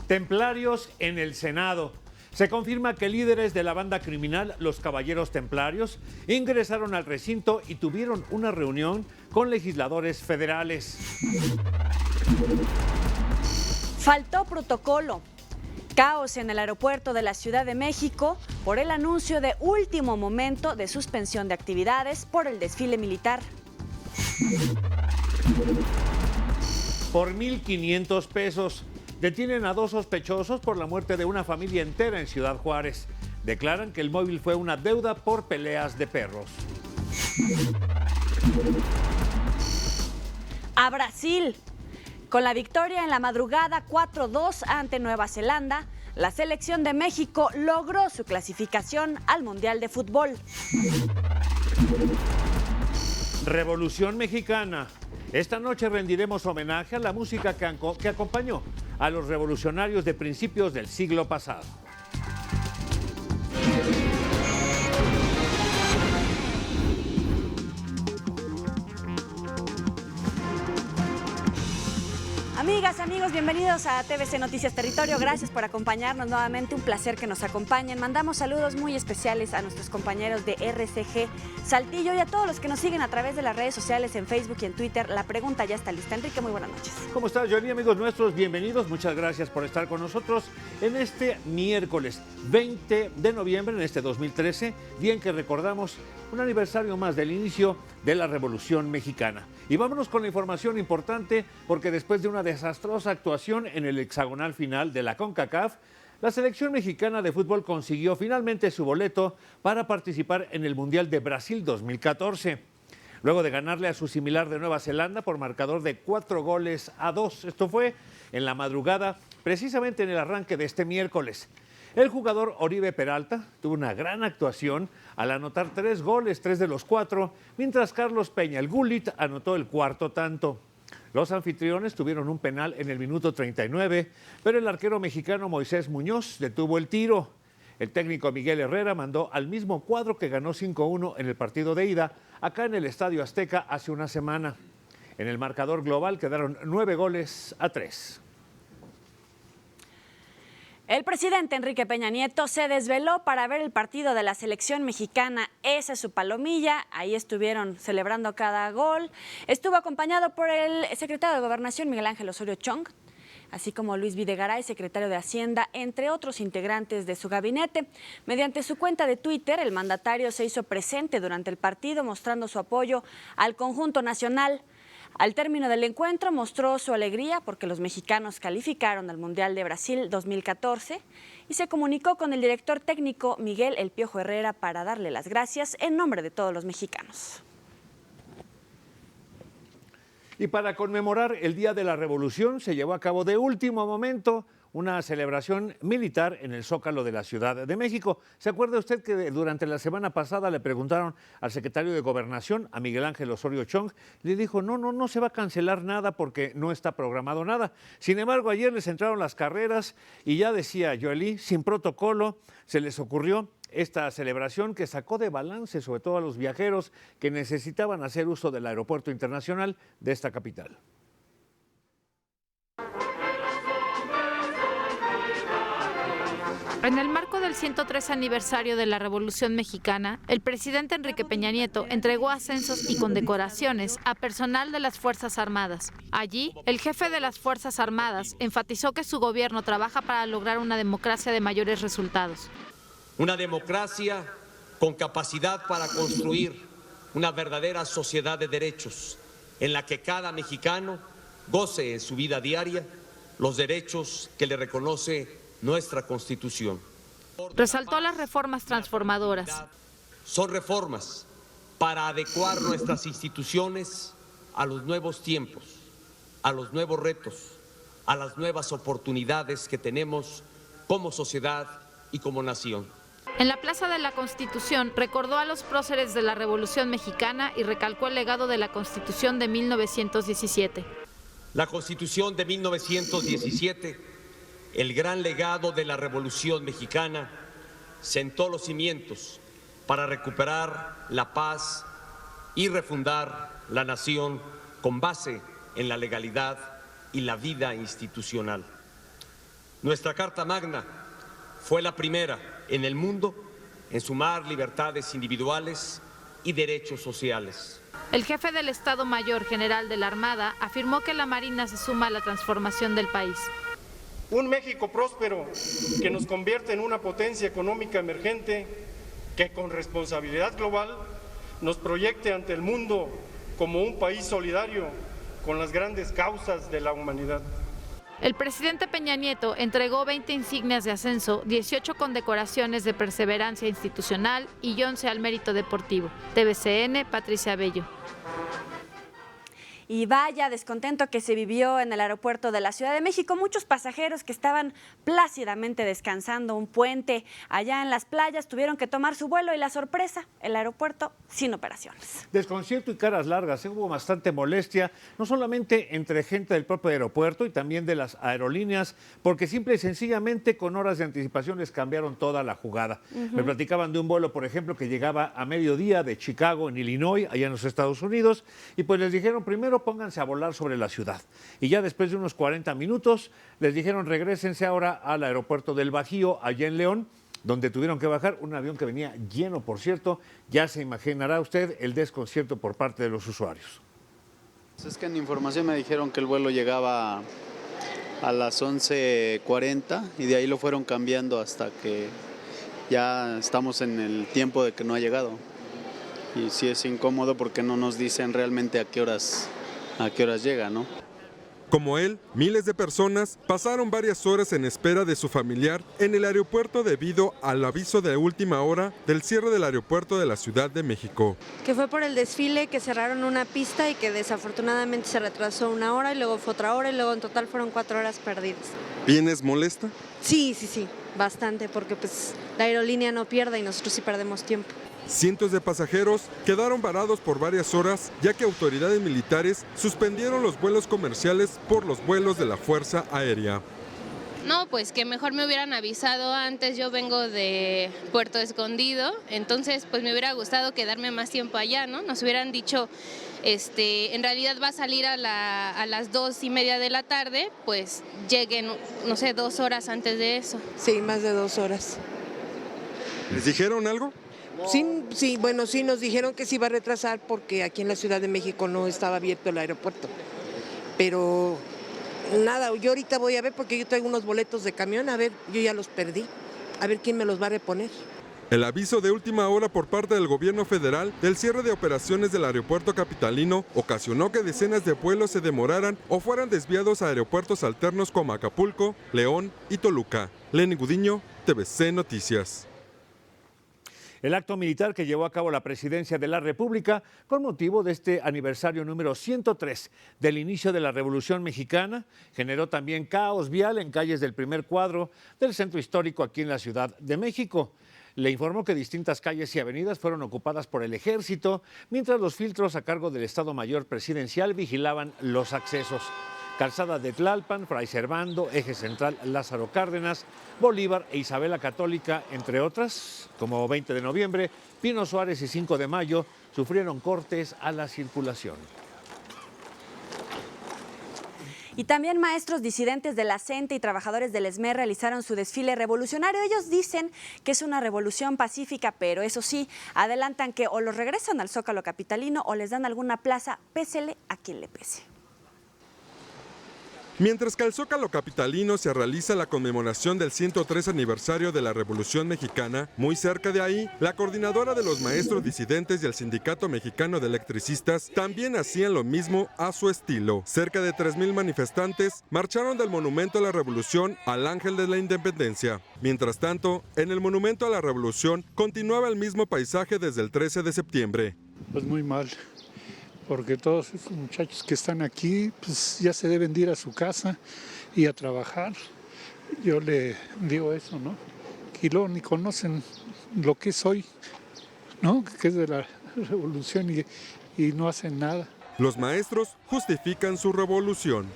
Templarios en el Senado. Se confirma que líderes de la banda criminal Los Caballeros Templarios ingresaron al recinto y tuvieron una reunión con legisladores federales. Faltó protocolo. Caos en el aeropuerto de la Ciudad de México por el anuncio de último momento de suspensión de actividades por el desfile militar. Por 1,500 pesos. Detienen a 2 sospechosos por la muerte de una familia entera en Ciudad Juárez. Declaran que el móvil fue una deuda por peleas de perros. A Brasil. Con la victoria en la madrugada 4-2 ante Nueva Zelanda, la selección de México logró su clasificación al Mundial de Fútbol. Revolución Mexicana. Esta noche rendiremos homenaje a la música que acompañó a los revolucionarios de principios del siglo pasado. Amigas, amigos, bienvenidos a TVC Noticias Territorio. Gracias por acompañarnos nuevamente. Un placer que nos acompañen. Mandamos saludos muy especiales a nuestros compañeros de RCG Saltillo y a todos los que nos siguen a través de las redes sociales en Facebook y en Twitter. La pregunta ya está lista. Enrique, muy buenas noches. ¿Cómo estás, Johnny? Amigos nuestros, bienvenidos. Muchas gracias por estar con nosotros en este miércoles 20 de noviembre, en este 2013, día en que recordamos un aniversario más del inicio de la Revolución Mexicana. Y vámonos con la información importante, porque después de una desastrosa actuación en el hexagonal final de la CONCACAF, la selección mexicana de fútbol consiguió finalmente su boleto para participar en el Mundial de Brasil 2014. Luego de ganarle a su similar de Nueva Zelanda por marcador de 4-2. Esto fue en la madrugada, precisamente en el arranque de este miércoles. El jugador Oribe Peralta tuvo una gran actuación al anotar 3 goles, 3 de los 4, mientras Carlos Peña, el Gullit, anotó el cuarto tanto. Los anfitriones tuvieron un penal en el minuto 39, pero el arquero mexicano Moisés Muñoz detuvo el tiro. El técnico Miguel Herrera mandó al mismo cuadro que ganó 5-1 en el partido de ida, acá en el Estadio Azteca hace una semana. En el marcador global quedaron 9-3. El presidente Enrique Peña Nieto se desveló para ver el partido de la selección mexicana. Esa es su palomilla. Ahí estuvieron celebrando cada gol. Estuvo acompañado por el secretario de Gobernación, Miguel Ángel Osorio Chong, así como Luis Videgaray, secretario de Hacienda, entre otros integrantes de su gabinete. Mediante su cuenta de Twitter, el mandatario se hizo presente durante el partido, mostrando su apoyo al conjunto nacional. Al término del encuentro mostró su alegría porque los mexicanos calificaron al Mundial de Brasil 2014 y se comunicó con el director técnico Miguel El Piojo Herrera para darle las gracias en nombre de todos los mexicanos. Y para conmemorar el Día de la Revolución se llevó a cabo de último momento una celebración militar en el Zócalo de la Ciudad de México. ¿Se acuerda usted que durante la semana pasada le preguntaron al secretario de Gobernación, a Miguel Ángel Osorio Chong? Le dijo, no se va a cancelar nada porque no está programado nada. Sin embargo, ayer les entraron las carreras y ya decía Joely, sin protocolo, se les ocurrió esta celebración que sacó de balance sobre todo a los viajeros que necesitaban hacer uso del aeropuerto internacional de esta capital. En el marco del 103 aniversario de la Revolución Mexicana, el presidente Enrique Peña Nieto entregó ascensos y condecoraciones a personal de las Fuerzas Armadas. Allí, el jefe de las Fuerzas Armadas enfatizó que su gobierno trabaja para lograr una democracia de mayores resultados. Una democracia con capacidad para construir una verdadera sociedad de derechos, en la que cada mexicano goce en su vida diaria los derechos que le reconoce nuestra Constitución. Resaltó las reformas transformadoras. Son reformas para adecuar nuestras instituciones a los nuevos tiempos, a los nuevos retos, a las nuevas oportunidades que tenemos como sociedad y como nación. En la Plaza de la Constitución recordó a los próceres de la Revolución Mexicana y recalcó el legado de la Constitución de 1917. La Constitución de 1917, el gran legado de la Revolución Mexicana, sentó los cimientos para recuperar la paz y refundar la nación con base en la legalidad y la vida institucional. Nuestra Carta Magna fue la primera en el mundo en sumar libertades individuales y derechos sociales. El jefe del Estado Mayor General de la Armada afirmó que la Marina se suma a la transformación del país. Un México próspero que nos convierte en una potencia económica emergente que con responsabilidad global nos proyecte ante el mundo como un país solidario con las grandes causas de la humanidad. El presidente Peña Nieto entregó 20 insignias de ascenso, 18 condecoraciones de perseverancia institucional y 11 al mérito deportivo. TVCN, Patricia Bello. Y vaya descontento que se vivió en el aeropuerto de la Ciudad de México. Muchos pasajeros que estaban plácidamente descansando un puente allá en las playas tuvieron que tomar su vuelo y la sorpresa, el aeropuerto sin operaciones. Desconcierto y caras largas. Hubo bastante molestia, no solamente entre gente del propio aeropuerto y también de las aerolíneas, porque simple y sencillamente con horas de anticipación les cambiaron toda la jugada. Me platicaban de un vuelo, por ejemplo, que llegaba a mediodía de Chicago, en Illinois, allá en los Estados Unidos, y pues les dijeron primero pónganse a volar sobre la ciudad. Y ya después de unos 40 minutos les dijeron regrésense ahora al aeropuerto del Bajío, allá en León, donde tuvieron que bajar un avión que venía lleno, por cierto. Ya se imaginará usted el desconcierto por parte de los usuarios. Es que en información me dijeron que el vuelo llegaba a las 11:40 y de ahí lo fueron cambiando hasta que ya estamos en el tiempo de que no ha llegado. Y sí es incómodo porque no nos dicen realmente a qué horas llega, ¿no? Como él, miles de personas pasaron varias horas en espera de su familiar en el aeropuerto debido al aviso de última hora del cierre del aeropuerto de la Ciudad de México. Que fue por el desfile, que cerraron una pista y que desafortunadamente se retrasó 1 hora y luego fue otra hora y luego en total fueron 4 horas perdidas. ¿Vienes molesta? Sí, bastante, porque pues la aerolínea no pierde y nosotros sí perdemos tiempo. Cientos de pasajeros quedaron varados por varias horas, ya que autoridades militares suspendieron los vuelos comerciales por los vuelos de la Fuerza Aérea. No, pues que mejor me hubieran avisado antes. Yo vengo de Puerto Escondido, entonces pues me hubiera gustado quedarme más tiempo allá, ¿no? Nos hubieran dicho, en realidad va a salir a las 2:30 de la tarde, pues lleguen, no sé, 2 horas antes de eso. Sí, más de 2 horas. ¿Les dijeron algo? Sí, bueno, sí nos dijeron que se iba a retrasar porque aquí en la Ciudad de México no estaba abierto el aeropuerto. Pero nada, yo ahorita voy a ver porque yo traigo unos boletos de camión, a ver, yo ya los perdí, a ver quién me los va a reponer. El aviso de última hora por parte del gobierno federal del cierre de operaciones del aeropuerto capitalino ocasionó que decenas de vuelos se demoraran o fueran desviados a aeropuertos alternos como Acapulco, León y Toluca. Lenny Gudiño, TVC Noticias. El acto militar que llevó a cabo la Presidencia de la República con motivo de este aniversario número 103 del inicio de la Revolución Mexicana generó también caos vial en calles del primer cuadro del centro histórico aquí en la Ciudad de México. Le informó que distintas calles y avenidas fueron ocupadas por el Ejército, mientras los filtros a cargo del Estado Mayor Presidencial vigilaban los accesos. Calzada de Tlalpan, Fray Servando, Eje Central Lázaro Cárdenas, Bolívar e Isabela Católica, entre otras, como 20 de noviembre, Pino Suárez y 5 de mayo, sufrieron cortes a la circulación. Y también maestros disidentes de la CENTE y trabajadores del ESME realizaron su desfile revolucionario. Ellos dicen que es una revolución pacífica, pero eso sí, adelantan que o los regresan al Zócalo capitalino o les dan alguna plaza, pésele a quien le pese. Mientras que al Zócalo capitalino se realiza la conmemoración del 103 aniversario de la Revolución Mexicana, muy cerca de ahí, la coordinadora de los maestros disidentes y el Sindicato Mexicano de Electricistas también hacían lo mismo a su estilo. Cerca de 3,000 manifestantes marcharon del Monumento a la Revolución al Ángel de la Independencia. Mientras tanto, en el Monumento a la Revolución continuaba el mismo paisaje desde el 13 de septiembre. Pues muy mal, porque todos esos muchachos que están aquí pues ya se deben de ir a su casa y a trabajar. Yo le digo eso, ¿no? Y luego ni conocen lo que es hoy, ¿no? Que es de la revolución y no hacen nada. Los maestros justifican su revolución.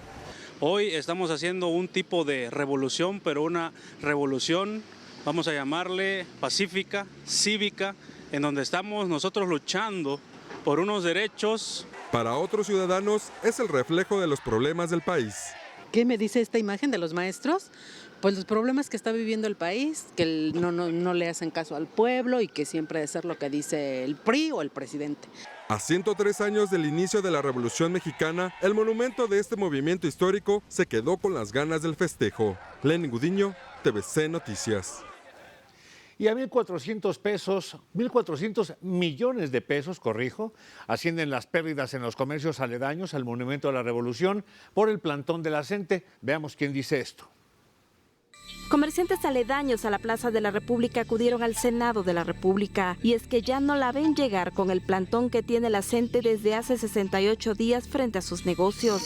Hoy estamos haciendo un tipo de revolución, pero una revolución, vamos a llamarle pacífica, cívica, en donde estamos nosotros luchando por unos derechos. Para otros ciudadanos es el reflejo de los problemas del país. ¿Qué me dice esta imagen de los maestros? Pues los problemas que está viviendo el país, que no le hacen caso al pueblo y que siempre debe ser lo que dice el PRI o el presidente. A 103 años del inicio de la Revolución Mexicana, el monumento de este movimiento histórico se quedó con las ganas del festejo. Lenin Gudiño, TVC Noticias. Y a 1.400 millones de pesos, ascienden las pérdidas en los comercios aledaños al Monumento a la Revolución por el plantón de la gente. Veamos quién dice esto. Comerciantes aledaños a la Plaza de la República acudieron al Senado de la República y es que ya no la ven llegar con el plantón que tiene la gente desde hace 68 días frente a sus negocios.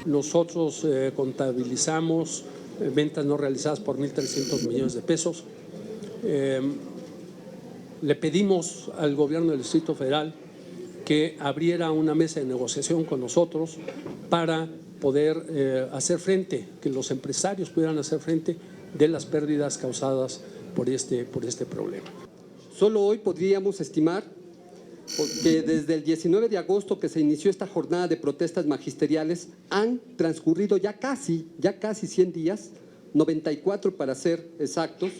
Nosotros contabilizamos ventas no realizadas por 1.300 millones de pesos. Le pedimos al gobierno del Distrito Federal que abriera una mesa de negociación con nosotros para poder hacer frente, que los empresarios pudieran hacer frente de las pérdidas causadas por este problema. Solo hoy podríamos estimar que desde el 19 de agosto que se inició esta jornada de protestas magisteriales han transcurrido ya casi 100 días, 94 para ser exactos,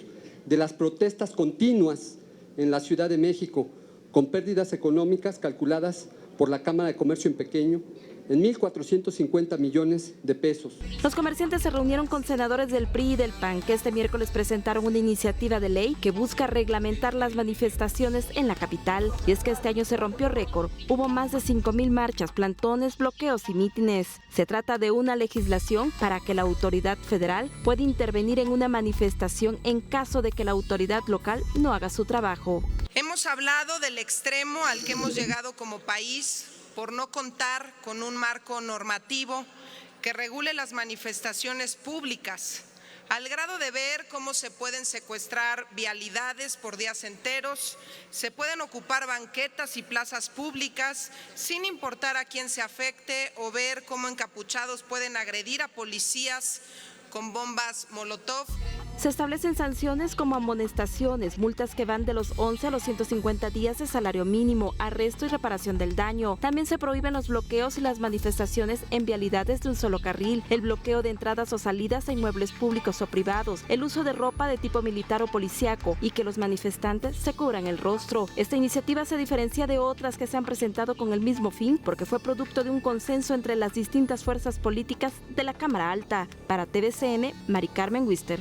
de las protestas continuas en la Ciudad de México, con pérdidas económicas calculadas por la Cámara de Comercio en Pequeño en 1.450 millones de pesos. Los comerciantes se reunieron con senadores del PRI y del PAN, que este miércoles presentaron una iniciativa de ley que busca reglamentar las manifestaciones en la capital. Y es que este año se rompió récord. Hubo más de 5,000 marchas, plantones, bloqueos y mítines. Se trata de una legislación para que la autoridad federal pueda intervenir en una manifestación en caso de que la autoridad local no haga su trabajo. Hemos hablado del extremo al que hemos llegado como país por no contar con un marco normativo que regule las manifestaciones públicas, al grado de ver cómo se pueden secuestrar vialidades por días enteros, se pueden ocupar banquetas y plazas públicas sin importar a quién se afecte, o ver cómo encapuchados pueden agredir a policías con bombas Molotov. Se establecen sanciones como amonestaciones, multas que van de los 11 a los 150 días de salario mínimo, arresto y reparación del daño. También se prohíben los bloqueos y las manifestaciones en vialidades de un solo carril, el bloqueo de entradas o salidas a inmuebles públicos o privados, el uso de ropa de tipo militar o policíaco y que los manifestantes se cubran el rostro. Esta iniciativa se diferencia de otras que se han presentado con el mismo fin porque fue producto de un consenso entre las distintas fuerzas políticas de la Cámara Alta. Para TVCN, Mari Carmen Wister.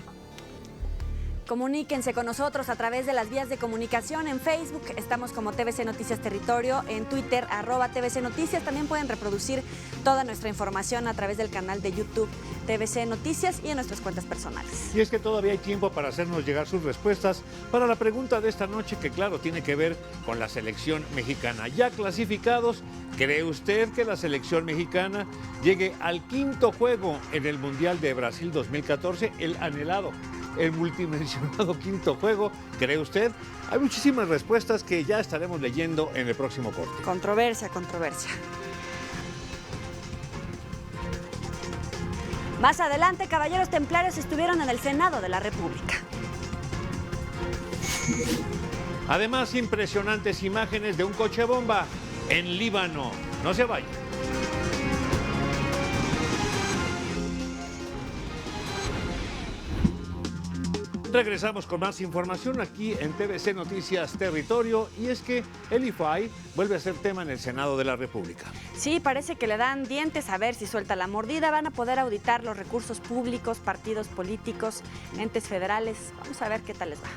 Comuníquense con nosotros a través de las vías de comunicación. En Facebook estamos como TVC Noticias Territorio, en Twitter @TVC Noticias. También pueden reproducir toda nuestra información a través del canal de YouTube TVC Noticias y en nuestras cuentas personales. Y es que todavía hay tiempo para hacernos llegar sus respuestas para la pregunta de esta noche, que claro, tiene que ver con la selección mexicana. Ya clasificados, ¿cree usted que la selección mexicana llegue al 5º juego en el Mundial de Brasil 2014, el anhelado, el multimensionado 5º juego? ¿Cree usted? Hay muchísimas respuestas que ya estaremos leyendo en el próximo corte. Controversia, controversia. Más adelante, caballeros templarios estuvieron en el Senado de la República. Además, impresionantes imágenes de un coche bomba en Líbano. No se vayan. Regresamos con más información aquí en TVC Noticias Territorio, y es que el IFAI vuelve a ser tema en el Senado de la República. Sí, parece que le dan dientes a ver si suelta la mordida. Van a poder auditar los recursos públicos, partidos políticos, entes federales. Vamos a ver qué tal les va.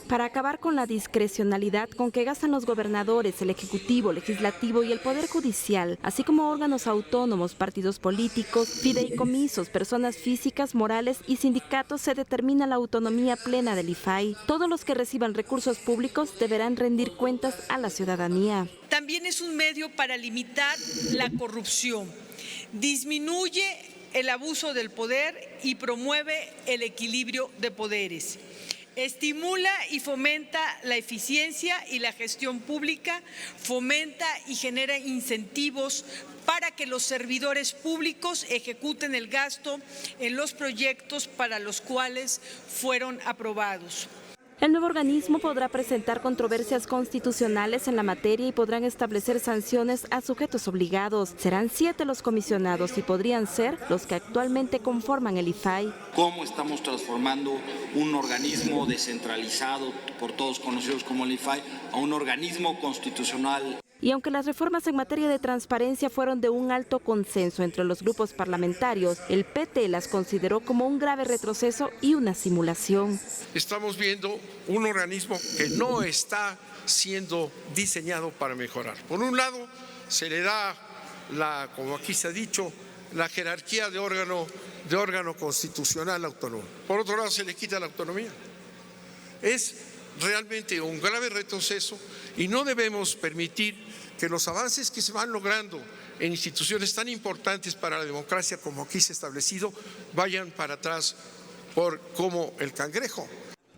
Para acabar con la discrecionalidad con que gastan los gobernadores, el Ejecutivo, Legislativo y el Poder Judicial, así como órganos autónomos, partidos políticos, fideicomisos, personas físicas, morales y sindicatos, se determina la autonomía plena del IFAI. Todos los que reciban recursos públicos deberán rendir cuentas a la ciudadanía. También es un medio para limitar la corrupción, disminuye el abuso del poder y promueve el equilibrio de poderes. Estimula y fomenta la eficiencia y la gestión pública, fomenta y genera incentivos para que los servidores públicos ejecuten el gasto en los proyectos para los cuales fueron aprobados. El nuevo organismo podrá presentar controversias constitucionales en la materia y podrán establecer sanciones a sujetos obligados. Serán 7 los comisionados y podrían ser los que actualmente conforman el IFAI. ¿Cómo estamos transformando un organismo descentralizado, por todos conocidos como el IFAI, a un organismo constitucional? Y aunque las reformas en materia de transparencia fueron de un alto consenso entre los grupos parlamentarios, el PT las consideró como un grave retroceso y una simulación. Estamos viendo un organismo que no está siendo diseñado para mejorar. Por un lado, se le da, como aquí se ha dicho, la jerarquía de órgano constitucional autónomo. Por otro lado, se le quita la autonomía. Es realmente un grave retroceso y no debemos permitir que los avances que se van logrando en instituciones tan importantes para la democracia como aquí se ha establecido vayan para atrás como el cangrejo.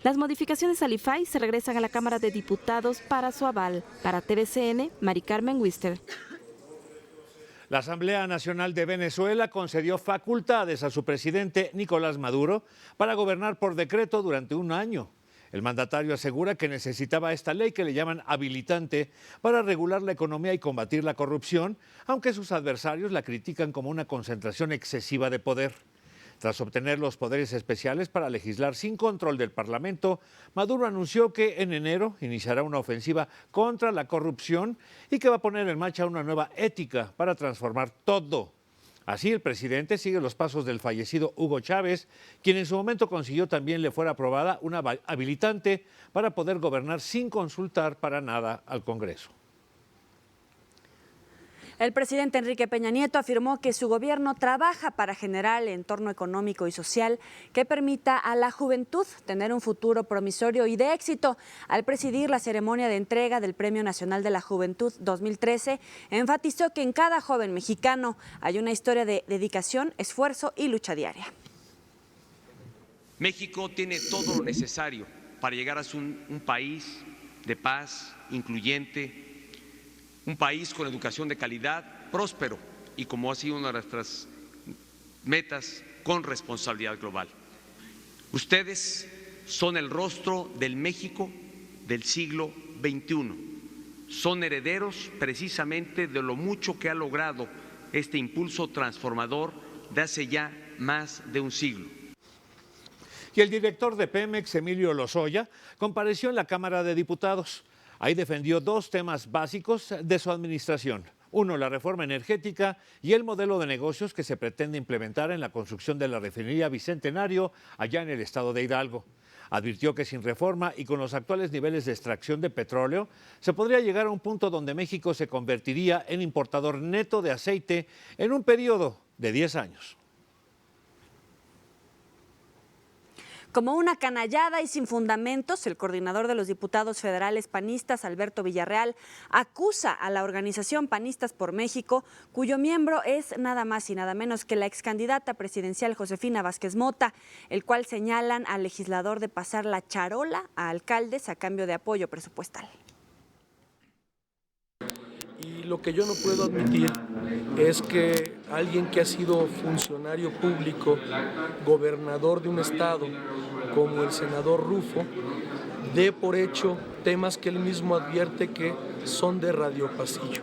Las modificaciones al IFAI se regresan a la Cámara de Diputados para su aval. Para TVCN, Mari Carmen Wister. La Asamblea Nacional de Venezuela concedió facultades a su presidente Nicolás Maduro para gobernar por decreto durante un año. El mandatario asegura que necesitaba esta ley que le llaman habilitante para regular la economía y combatir la corrupción, aunque sus adversarios la critican como una concentración excesiva de poder. Tras obtener los poderes especiales para legislar sin control del Parlamento, Maduro anunció que en enero iniciará una ofensiva contra la corrupción y que va a poner en marcha una nueva ética para transformar todo. Así, el presidente sigue los pasos del fallecido Hugo Chávez, quien en su momento consiguió también le fuera aprobada una habilitante para poder gobernar sin consultar para nada al Congreso. El presidente Enrique Peña Nieto afirmó que su gobierno trabaja para generar el entorno económico y social que permita a la juventud tener un futuro promisorio y de éxito. Al presidir la ceremonia de entrega del Premio Nacional de la Juventud 2013, enfatizó que en cada joven mexicano hay una historia de dedicación, esfuerzo y lucha diaria. México tiene todo lo necesario para llegar a ser un país de paz, incluyente, un país con educación de calidad, próspero y, como ha sido una de nuestras metas, con responsabilidad global. Ustedes son el rostro del México del siglo XXI. Son herederos precisamente de lo mucho que ha logrado este impulso transformador de hace ya más de un siglo. Y el director de Pemex, Emilio Lozoya, compareció en la Cámara de Diputados. Ahí defendió 2 temas básicos de su administración. Uno, la reforma energética y el modelo de negocios que se pretende implementar en la construcción de la refinería Bicentenario allá en el estado de Hidalgo. Advirtió que sin reforma y con los actuales niveles de extracción de petróleo, se podría llegar a un punto donde México se convertiría en importador neto de aceite en un periodo de 10 años. Como una canallada y sin fundamentos, el coordinador de los diputados federales panistas, Alberto Villarreal, acusa a la organización Panistas por México, cuyo miembro es nada más y nada menos que la excandidata presidencial Josefina Vázquez Mota, el cual señalan al legislador de pasar la charola a alcaldes a cambio de apoyo presupuestal. Y lo que yo no puedo admitir es que alguien que ha sido funcionario público, gobernador de un estado, como el senador Rufo, dé por hecho temas que él mismo advierte que son de radiopasillo.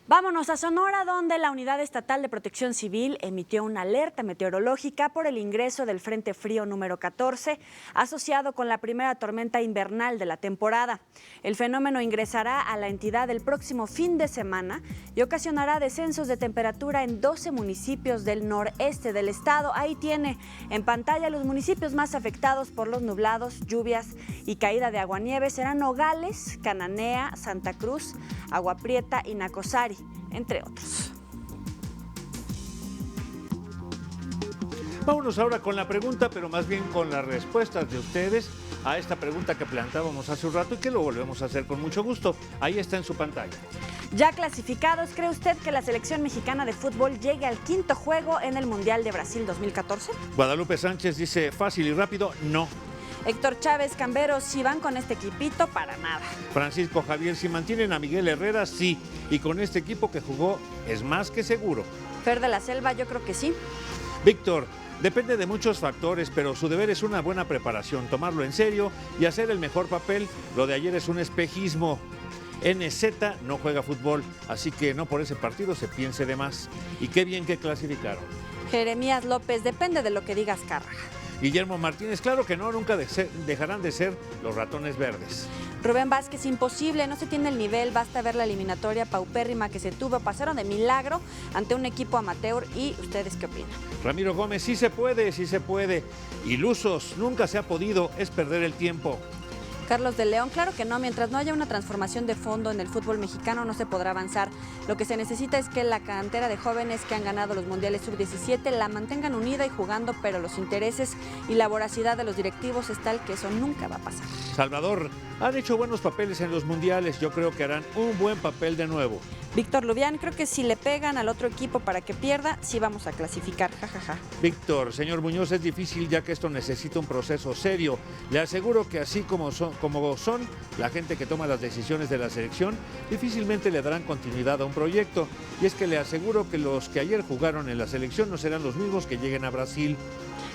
Vámonos a Sonora, donde la Unidad Estatal de Protección Civil emitió una alerta meteorológica por el ingreso del Frente Frío número 14, asociado con la primera tormenta invernal de la temporada. El fenómeno ingresará a la entidad el próximo fin de semana y ocasionará descensos de temperatura en 12 municipios del noreste del estado. Ahí tiene en pantalla los municipios más afectados por los nublados, lluvias y caída de aguanieve. Serán Nogales, Cananea, Santa Cruz, Agua Prieta y Nacozari, entre otros. Vámonos ahora con la pregunta, pero más bien con las respuestas de ustedes a esta pregunta que plantábamos hace un rato y que lo volvemos a hacer con mucho gusto. Ahí está en su pantalla. Ya clasificados, ¿cree usted que la selección mexicana de fútbol llegue al 5º juego en el Mundial de Brasil 2014? Guadalupe Sánchez dice fácil y rápido, no. Héctor Chávez, Camberos, si van con este equipito, para nada. Francisco Javier, si mantienen a Miguel Herrera, sí. Y con este equipo que jugó, es más que seguro. Fer de la Selva, yo creo que sí. Víctor, depende de muchos factores, pero su deber es una buena preparación, tomarlo en serio y hacer el mejor papel. Lo de ayer es un espejismo. NZ no juega fútbol, así que no por ese partido se piense de más. Y qué bien que clasificaron. Jeremías López, depende de lo que digas, Cárraga. Guillermo Martínez, claro que no, nunca dejarán de ser los ratones verdes. Rubén Vázquez, imposible, no se tiene el nivel, basta ver la eliminatoria paupérrima que se tuvo, pasaron de milagro ante un equipo amateur. ¿Y ustedes qué opinan? Ramiro Gómez, sí se puede, sí se puede. Ilusos, nunca se ha podido, es perder el tiempo. Carlos de León, claro que no, mientras no haya una transformación de fondo en el fútbol mexicano no se podrá avanzar. Lo que se necesita es que la cantera de jóvenes que han ganado los mundiales sub-17 la mantengan unida y jugando, pero los intereses y la voracidad de los directivos es tal que eso nunca va a pasar. Salvador, han hecho buenos papeles en los mundiales, yo creo que harán un buen papel de nuevo. Víctor Lubián, creo que si le pegan al otro equipo para que pierda, sí vamos a clasificar, jajaja. Víctor, señor Muñoz, es difícil ya que esto necesita un proceso serio. Le aseguro que así como son la gente que toma las decisiones de la selección, difícilmente le darán continuidad a un proyecto. Y es que le aseguro que los que ayer jugaron en la selección no serán los mismos que lleguen a Brasil.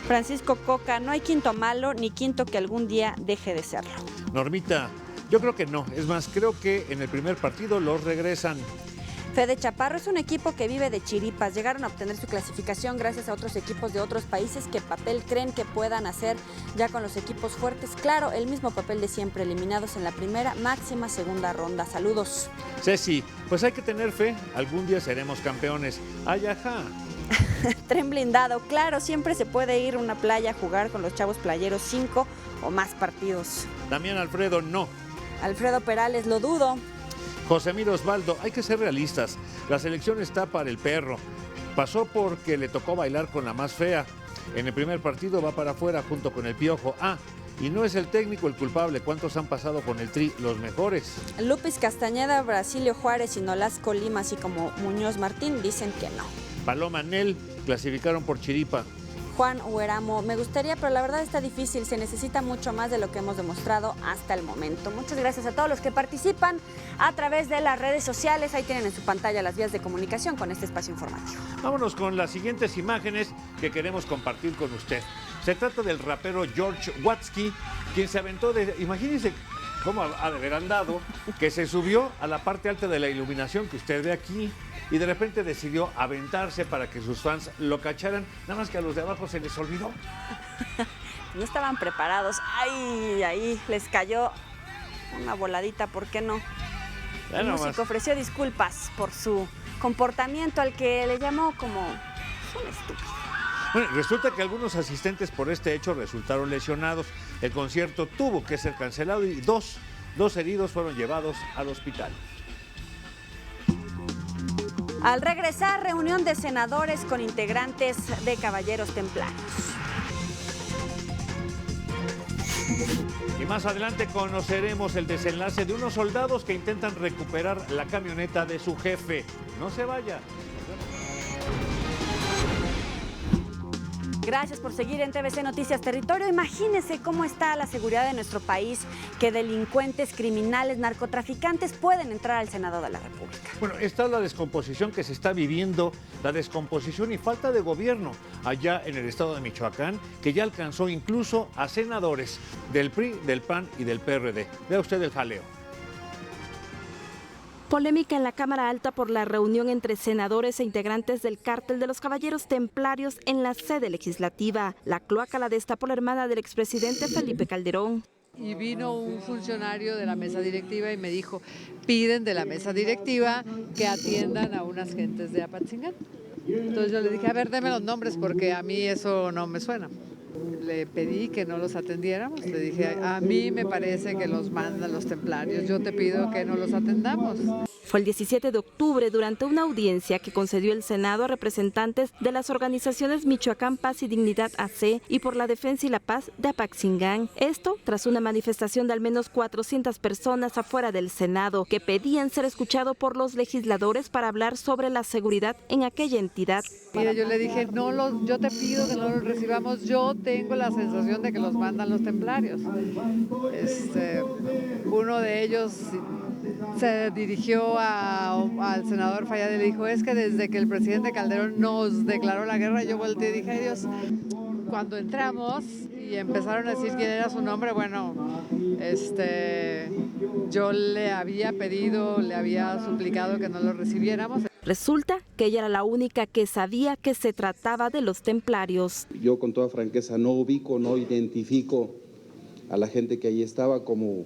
Francisco Coca, no hay quinto malo ni quinto que algún día deje de serlo. Normita, yo creo que no. Es más, creo que en el primer partido los regresan. Fede Chaparro es un equipo que vive de chiripas. Llegaron a obtener su clasificación gracias a otros equipos de otros países que papel creen que puedan hacer ya con los equipos fuertes. Claro, el mismo papel de siempre, eliminados en la primera, máxima segunda ronda. Saludos. Ceci, pues hay que tener fe. Algún día seremos campeones. Ay, ajá. Tren blindado, claro, siempre se puede ir a una playa a jugar con los chavos playeros 5 o más partidos. Damián Alfredo, no. Alfredo Perales, lo dudo. José Miro Osvaldo, hay que ser realistas. La selección está para el perro. Pasó porque le tocó bailar con la más fea. En el primer partido va para afuera junto con el Piojo. Y no es el técnico el culpable. ¿Cuántos han pasado con el Tri? Los mejores. Lupis Castañeda, Brasilio Juárez y Nolasco Lima, así como Muñoz Martín, dicen que no. Paloma Nel, clasificaron por chiripa. Juan Hueramo, me gustaría, pero la verdad está difícil, se necesita mucho más de lo que hemos demostrado hasta el momento. Muchas gracias a todos los que participan a través de las redes sociales. Ahí tienen en su pantalla las vías de comunicación con este espacio informativo. Vámonos con las siguientes imágenes que queremos compartir con usted. Se trata del rapero George Watsky, quien se aventó imagínense cómo ha de haber andado, que se subió a la parte alta de la iluminación que usted ve aquí y de repente decidió aventarse para que sus fans lo cacharan, nada más que a los de abajo se les olvidó. No estaban preparados. ¡Ay! Ahí les cayó una voladita, ¿por qué no? El músico ofreció disculpas por su comportamiento, al que le llamó como un estúpido. Bueno, resulta que algunos asistentes por este hecho resultaron lesionados. El concierto tuvo que ser cancelado y dos heridos fueron llevados al hospital. Al regresar, reunión de senadores con integrantes de Caballeros Templarios. Y más adelante conoceremos el desenlace de unos soldados que intentan recuperar la camioneta de su jefe. No se vaya. Gracias por seguir en TVC Noticias Territorio. Imagínense cómo está la seguridad de nuestro país, que delincuentes, criminales, narcotraficantes pueden entrar al Senado de la República. Bueno, está la descomposición que se está viviendo, la descomposición y falta de gobierno allá en el estado de Michoacán, que ya alcanzó incluso a senadores del PRI, del PAN y del PRD. Vea usted el jaleo. Polémica en la Cámara Alta por la reunión entre senadores e integrantes del Cártel de los Caballeros Templarios en la sede legislativa. La cloaca la destapó la hermana del expresidente Felipe Calderón. Y vino un funcionario de la mesa directiva y me dijo, piden de la mesa directiva que atiendan a unas gentes de Apatzingán. Entonces yo le dije, a ver, deme los nombres porque a mí eso no me suena. Le pedí que no los atendiéramos, le dije, a mí me parece que los mandan los templarios, yo te pido que no los atendamos. Fue el 17 de octubre durante una audiencia que concedió el Senado a representantes de las organizaciones Michoacán Paz y Dignidad AC y por la Defensa y la Paz de Apatzingán. Esto tras una manifestación de al menos 400 personas afuera del Senado que pedían ser escuchados por los legisladores para hablar sobre la seguridad en aquella entidad. Mira, yo le dije, yo te pido que no los recibamos, yo tengo la sensación de que los mandan los templarios. Uno de ellos se dirigió al senador Fayad y le dijo, es que desde que el presidente Calderón nos declaró la guerra, yo volteé y dije, ay Dios, cuando entramos y empezaron a decir quién era su nombre, bueno, yo le había suplicado que no lo recibiéramos. Resulta que ella era la única que sabía que se trataba de los templarios. Yo con toda franqueza no ubico, no identifico a la gente que ahí estaba como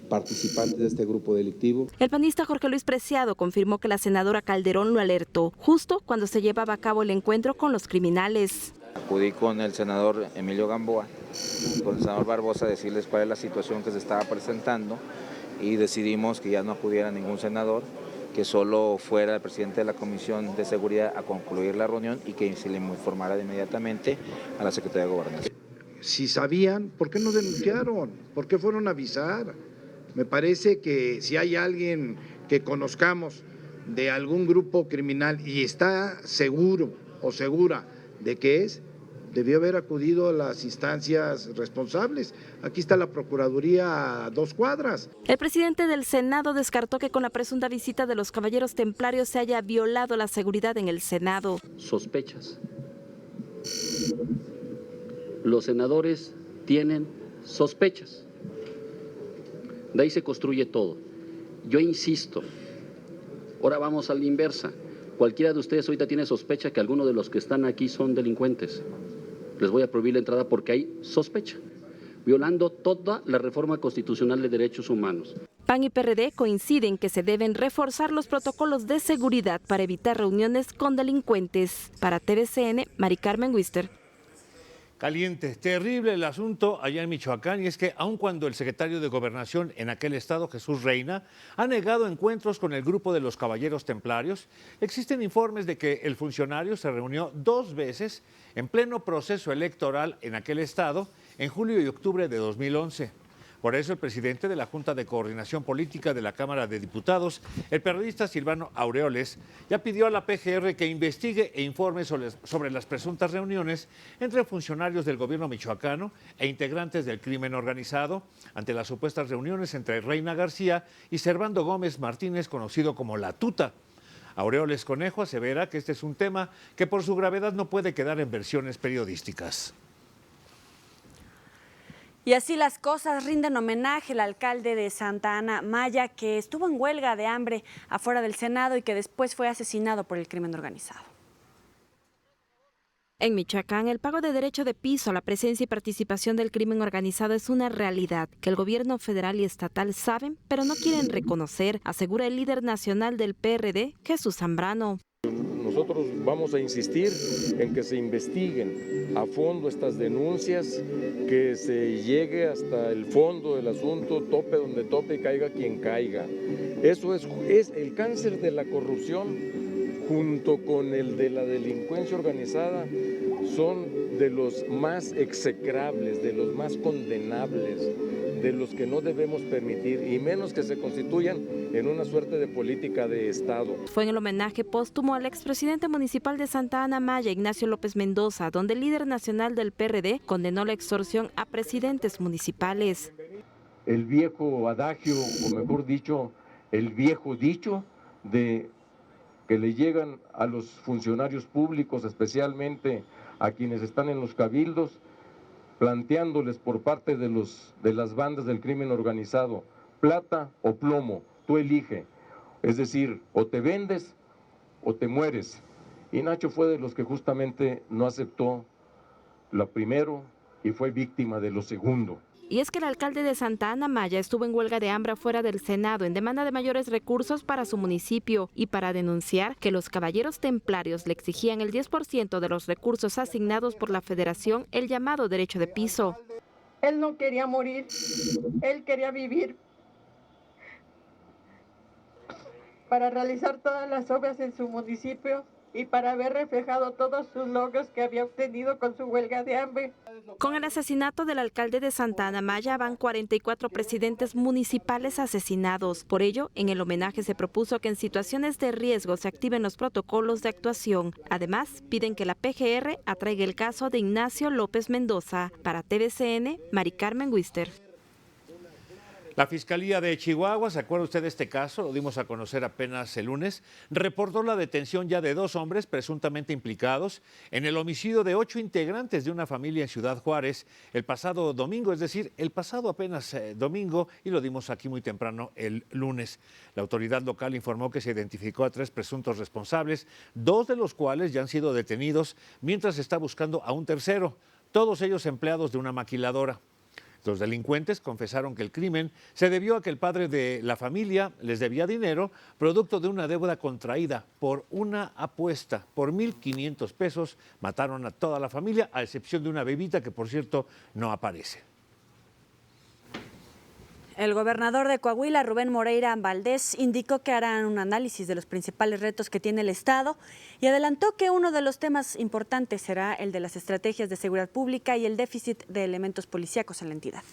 participantes de este grupo delictivo. El panista Jorge Luis Preciado confirmó que la senadora Calderón lo alertó justo cuando se llevaba a cabo el encuentro con los criminales. Acudí con el senador Emilio Gamboa, con el senador Barbosa, a decirles cuál es la situación que se estaba presentando y decidimos que ya no acudiera ningún senador, que solo fuera el presidente de la Comisión de Seguridad a concluir la reunión y que se le informara inmediatamente a la Secretaría de Gobernación. Si sabían, ¿por qué no denunciaron? ¿Por qué fueron a avisar? Me parece que si hay alguien que conozcamos de algún grupo criminal y está seguro o segura de que debió haber acudido a las instancias responsables. Aquí está la Procuraduría a 2 cuadras. El presidente del Senado descartó que con la presunta visita de los caballeros templarios se haya violado la seguridad en el Senado. Sospechas. Los senadores tienen sospechas. De ahí se construye todo. Yo insisto, ahora vamos a la inversa. Cualquiera de ustedes ahorita tiene sospecha que algunos de los que están aquí son delincuentes. Les voy a prohibir la entrada porque hay sospecha, violando toda la reforma constitucional de derechos humanos. PAN y PRD coinciden que se deben reforzar los protocolos de seguridad para evitar reuniones con delincuentes. Para TVCN, Mari Carmen Wister. Caliente, terrible el asunto allá en Michoacán, y es que aun cuando el secretario de Gobernación en aquel estado, Jesús Reina, ha negado encuentros con el grupo de los Caballeros Templarios, existen informes de que el funcionario se reunió 2 veces en pleno proceso electoral en aquel estado en julio y octubre de 2011. Por eso el presidente de la Junta de Coordinación Política de la Cámara de Diputados, el periodista Silvano Aureoles, ya pidió a la PGR que investigue e informe sobre las presuntas reuniones entre funcionarios del gobierno michoacano e integrantes del crimen organizado ante las supuestas reuniones entre Reina García y Servando Gómez Martínez, conocido como La Tuta. Aureoles Conejo asevera que este es un tema que por su gravedad no puede quedar en versiones periodísticas. Y así las cosas, rinden homenaje al alcalde de Santa Ana Maya, que estuvo en huelga de hambre afuera del Senado y que después fue asesinado por el crimen organizado. En Michoacán, el pago de derecho de piso a la presencia y participación del crimen organizado es una realidad que el gobierno federal y estatal saben, pero no quieren reconocer, asegura el líder nacional del PRD, Jesús Zambrano. Nosotros vamos a insistir en que se investiguen a fondo estas denuncias, que se llegue hasta el fondo del asunto, tope donde tope y caiga quien caiga. Eso es el cáncer de la corrupción, junto con el de la delincuencia organizada, son de los más execrables, de los más condenables, de los que no debemos permitir, y menos que se constituyan en una suerte de política de Estado. Fue en el homenaje póstumo al expresidente municipal de Santa Ana Maya, Ignacio López Mendoza, donde el líder nacional del PRD condenó la extorsión a presidentes municipales. El viejo adagio, o mejor dicho, el viejo dicho de que le llegan a los funcionarios públicos, especialmente a quienes están en los cabildos, planteándoles por parte de las bandas del crimen organizado, plata o plomo, tú elige. Es decir, o te vendes o te mueres. Y Nacho fue de los que justamente no aceptó lo primero y fue víctima de lo segundo. Y es que el alcalde de Santa Ana Maya estuvo en huelga de hambre afuera del Senado en demanda de mayores recursos para su municipio y para denunciar que los caballeros templarios le exigían el 10% de los recursos asignados por la Federación, el llamado derecho de piso. Él no quería morir, él quería vivir para realizar todas las obras en su municipio y para ver reflejado todos sus logros que había obtenido con su huelga de hambre. Con el asesinato del alcalde de Santa Ana Maya van 44 presidentes municipales asesinados. Por ello, en el homenaje se propuso que en situaciones de riesgo se activen los protocolos de actuación. Además, piden que la PGR atraiga el caso de Ignacio López Mendoza. Para TVCN, Mari Carmen Wister. La Fiscalía de Chihuahua, ¿se acuerda usted de este caso? Lo dimos a conocer apenas el lunes. Reportó la detención ya de 2 hombres presuntamente implicados en el homicidio de 8 integrantes de una familia en Ciudad Juárez el pasado domingo, es decir, el pasado apenas domingo, y lo dimos aquí muy temprano el lunes. La autoridad local informó que se identificó a 3 presuntos responsables, 2 de los cuales ya han sido detenidos, mientras se está buscando a un tercero, todos ellos empleados de una maquiladora. Los delincuentes confesaron que el crimen se debió a que el padre de la familia les debía dinero, producto de una deuda contraída por una apuesta. Por 1,500 pesos mataron a toda la familia, a excepción de una bebita que, por cierto, no aparece. El gobernador de Coahuila, Rubén Moreira Valdés, indicó que harán un análisis de los principales retos que tiene el Estado y adelantó que uno de los temas importantes será el de las estrategias de seguridad pública y el déficit de elementos policíacos en la entidad.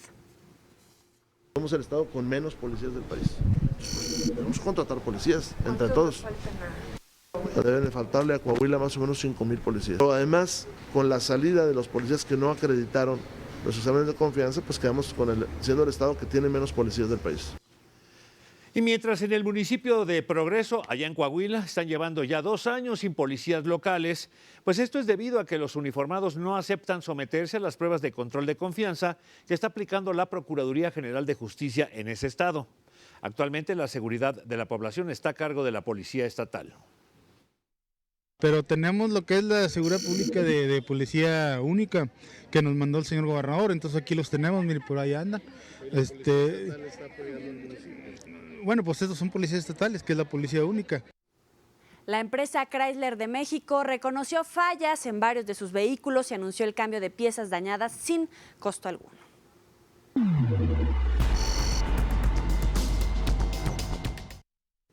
Somos el Estado con menos policías del país. Debemos contratar policías entre todos. Deben de faltarle a Coahuila más o menos 5,000 policías. Pero además, con la salida de los policías que no acreditaron los exámenes de confianza, pues quedamos siendo el Estado que tiene menos policías del país. Y mientras en el municipio de Progreso, allá en Coahuila, están llevando ya 2 años sin policías locales, pues esto es debido a que los uniformados no aceptan someterse a las pruebas de control de confianza que está aplicando la Procuraduría General de Justicia en ese estado. Actualmente la seguridad de la población está a cargo de la Policía Estatal. Pero tenemos lo que es la seguridad pública de policía única que nos mandó el señor gobernador, entonces aquí los tenemos, mire, por ahí andan. Bueno, pues estos son policías estatales, que es la policía única. La empresa Chrysler de México reconoció fallas en varios de sus vehículos y anunció el cambio de piezas dañadas sin costo alguno.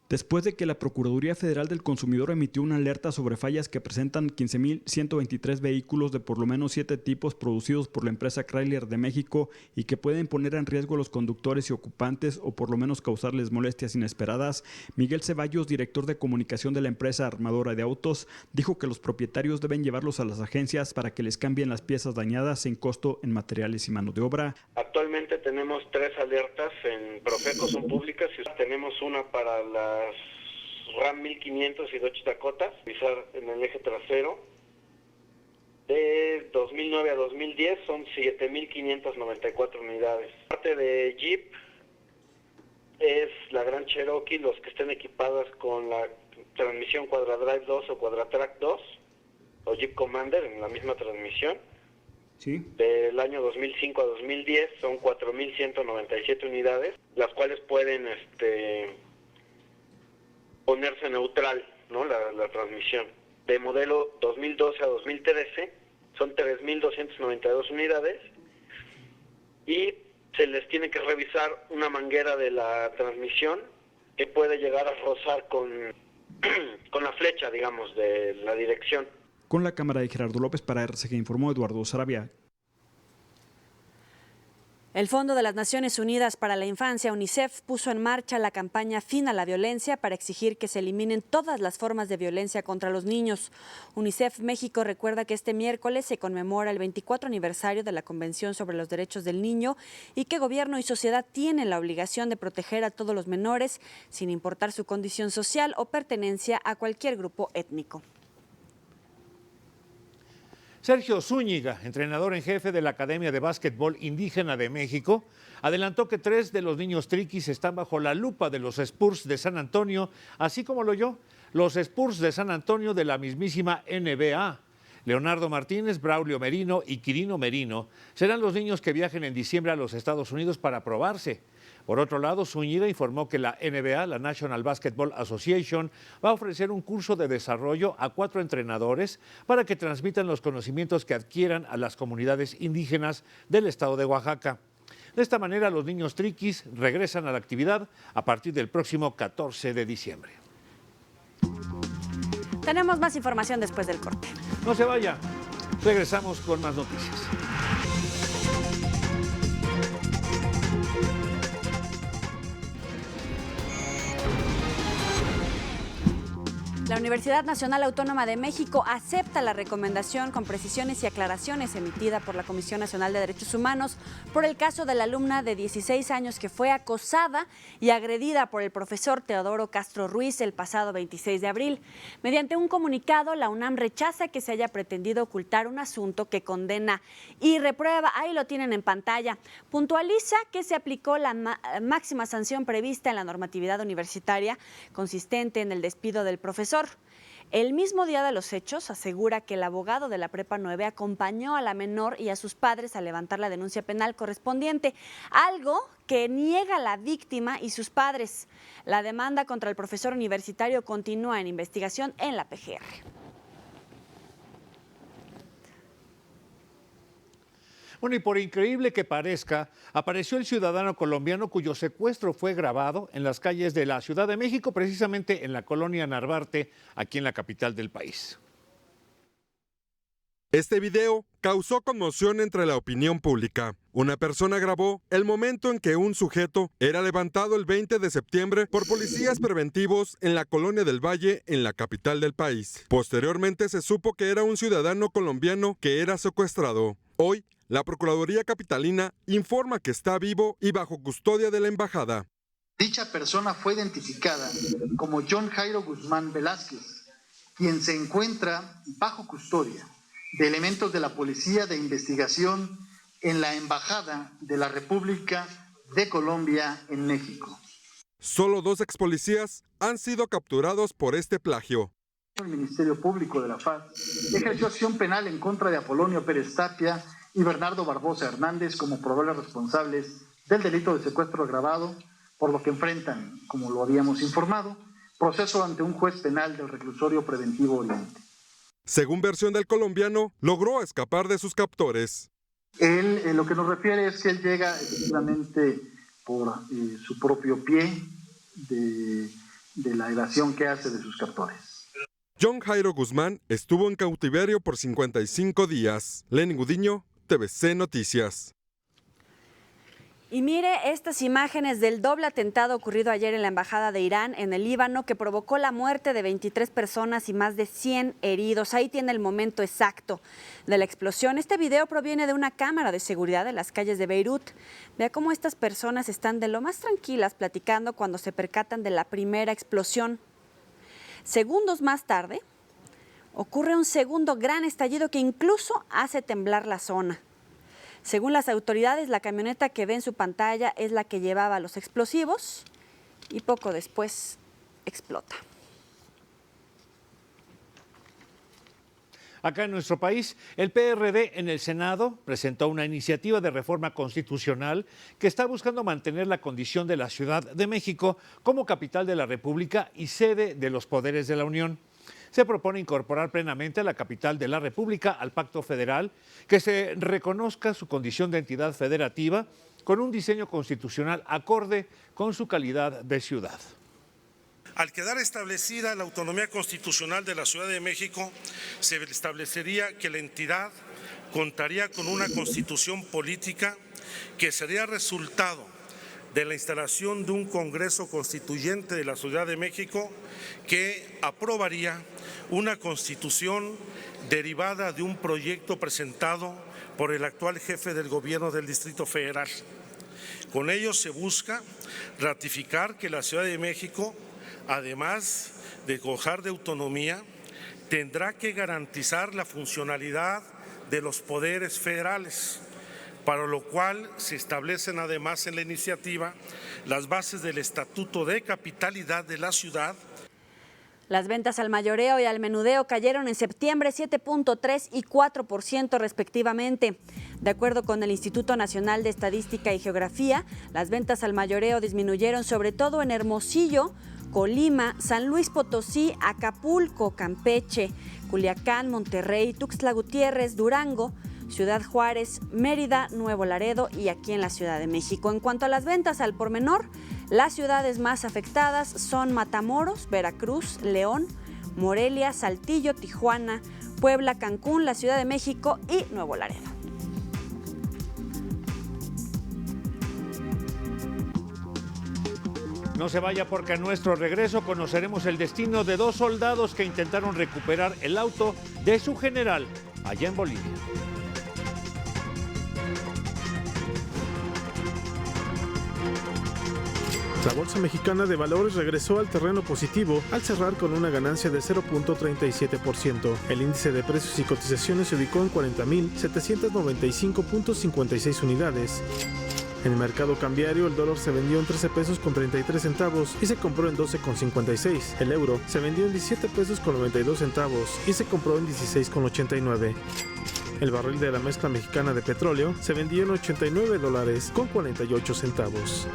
Después de que la Procuraduría Federal del Consumidor emitió una alerta sobre fallas que presentan 15.123 vehículos de por lo menos 7 tipos producidos por la empresa Chrysler de México y que pueden poner en riesgo a los conductores y ocupantes o por lo menos causarles molestias inesperadas, Miguel Ceballos, director de comunicación de la empresa armadora de autos, dijo que los propietarios deben llevarlos a las agencias para que les cambien las piezas dañadas sin costo en materiales y mano de obra. Actualmente tenemos 3 alertas en Profeco, son públicas, y tenemos una para las Ram 1500 y Dodge Dakota, pisar en el eje trasero. De 2009 a 2010 son 7.594 unidades. Parte de Jeep es la Gran Cherokee, los que estén equipadas con la transmisión QuadraDrive 2 o QuadraTrack 2 o Jeep Commander en la misma transmisión. Sí. Del año 2005 a 2010 son 4.197 unidades, las cuales pueden ponerse neutral, ¿no? La transmisión. De modelo 2012 a 2013 son 3.292 unidades y se les tiene que revisar una manguera de la transmisión que puede llegar a rozar con la flecha, digamos, de la dirección. Con la cámara de Gerardo López para RCG informó Eduardo Sarabia. El Fondo de las Naciones Unidas para la Infancia, UNICEF, puso en marcha la campaña Fin a la Violencia para exigir que se eliminen todas las formas de violencia contra los niños. UNICEF México recuerda que este miércoles se conmemora el 24 aniversario de la Convención sobre los Derechos del Niño y que gobierno y sociedad tienen la obligación de proteger a todos los menores, sin importar su condición social o pertenencia a cualquier grupo étnico. Sergio Zúñiga, entrenador en jefe de la Academia de Básquetbol Indígena de México, adelantó que 3 de los niños triquis están bajo la lupa de los Spurs de San Antonio, así como lo oyó, los Spurs de San Antonio de la mismísima NBA. Leonardo Martínez, Braulio Merino y Quirino Merino serán los niños que viajen en diciembre a los Estados Unidos para probarse. Por otro lado, Zúñiga informó que la NBA, la National Basketball Association, va a ofrecer un curso de desarrollo a 4 entrenadores para que transmitan los conocimientos que adquieran a las comunidades indígenas del estado de Oaxaca. De esta manera, los niños triquis regresan a la actividad a partir del próximo 14 de diciembre. Tenemos más información después del corte. No se vaya, regresamos con más noticias. La Universidad Nacional Autónoma de México acepta la recomendación con precisiones y aclaraciones emitida por la Comisión Nacional de Derechos Humanos por el caso de la alumna de 16 años que fue acosada y agredida por el profesor Teodoro Castro Ruiz el pasado 26 de abril. Mediante un comunicado, la UNAM rechaza que se haya pretendido ocultar un asunto que condena y reprueba. Ahí lo tienen en pantalla. Puntualiza que se aplicó la máxima sanción prevista en la normatividad universitaria, consistente en el despido del profesor. El mismo día de los hechos, asegura que el abogado de la Prepa 9 acompañó a la menor y a sus padres a levantar la denuncia penal correspondiente, algo que niega la víctima y sus padres. La demanda contra el profesor universitario continúa en investigación en la PGR. Bueno, y por increíble que parezca, apareció el ciudadano colombiano cuyo secuestro fue grabado en las calles de la Ciudad de México, precisamente en la colonia Narvarte, aquí en la capital del país. Este video causó conmoción entre la opinión pública. Una persona grabó el momento en que un sujeto era levantado el 20 de septiembre por policías preventivos en la Colonia del Valle, en la capital del país. Posteriormente se supo que era un ciudadano colombiano que era secuestrado. Hoy, la Procuraduría Capitalina informa que está vivo y bajo custodia de la embajada. Dicha persona fue identificada como John Jairo Guzmán Velázquez, quien se encuentra bajo custodia de elementos de la Policía de Investigación en la Embajada de la República de Colombia en México. Solo 2 expolicías han sido capturados por este plagio. El Ministerio Público de la FARC ejerció acción penal en contra de Apolonio Pérez Tapia y Bernardo Barbosa Hernández como probables responsables del delito de secuestro agravado, por lo que enfrentan, como lo habíamos informado, proceso ante un juez penal del Reclusorio Preventivo Oriente. Según versión del colombiano, logró escapar de sus captores. Él, lo que nos refiere es que él llega efectivamente por su propio pie de la evasión que hace de sus captores. John Jairo Guzmán estuvo en cautiverio por 55 días. Lenny Gudiño, TVC Noticias. Y mire estas imágenes del doble atentado ocurrido ayer en la Embajada de Irán en el Líbano, que provocó la muerte de 23 personas y más de 100 heridos. Ahí tiene el momento exacto de la explosión. Este video proviene de una cámara de seguridad de las calles de Beirut. Vea cómo estas personas están de lo más tranquilas platicando cuando se percatan de la primera explosión. Segundos más tarde, ocurre un segundo gran estallido que incluso hace temblar la zona. Según las autoridades, la camioneta que ve en su pantalla es la que llevaba los explosivos y poco después explota. Acá en nuestro país, el PRD en el Senado presentó una iniciativa de reforma constitucional que está buscando mantener la condición de la Ciudad de México como capital de la República y sede de los poderes de la Unión. Se propone incorporar plenamente a la capital de la República al Pacto Federal, que se reconozca su condición de entidad federativa con un diseño constitucional acorde con su calidad de ciudad. Al quedar establecida la autonomía constitucional de la Ciudad de México, se establecería que la entidad contaría con una constitución política que sería resultado de la instalación de un Congreso Constituyente de la Ciudad de México que aprobaría una constitución derivada de un proyecto presentado por el actual jefe del gobierno del Distrito Federal. Con ello se busca ratificar que la Ciudad de México, además de gozar de autonomía, tendrá que garantizar la funcionalidad de los poderes federales, para lo cual se establecen además en la iniciativa las bases del Estatuto de Capitalidad de la ciudad. Las ventas al mayoreo y al menudeo cayeron en septiembre 7.3 y 4% respectivamente. De acuerdo con el Instituto Nacional de Estadística y Geografía, las ventas al mayoreo disminuyeron sobre todo en Hermosillo, Colima, San Luis Potosí, Acapulco, Campeche, Culiacán, Monterrey, Tuxtla Gutiérrez, Durango, Ciudad Juárez, Mérida, Nuevo Laredo y aquí en la Ciudad de México. En cuanto a las ventas al por menor, las ciudades más afectadas son Matamoros, Veracruz, León, Morelia, Saltillo, Tijuana, Puebla, Cancún, la Ciudad de México y Nuevo Laredo. No se vaya porque a nuestro regreso conoceremos el destino de 2 soldados que intentaron recuperar el auto de su general allá en Bolivia. La Bolsa Mexicana de Valores regresó al terreno positivo al cerrar con una ganancia de 0.37%. El índice de precios y cotizaciones se ubicó en 40.795.56 unidades. En el mercado cambiario, el dólar se vendió en 13 pesos con 33 centavos y se compró en 12,56. El euro se vendió en 17 pesos con 92 centavos y se compró en 16,89. El barril de la mezcla mexicana de petróleo se vendió en $89 con 48 centavos.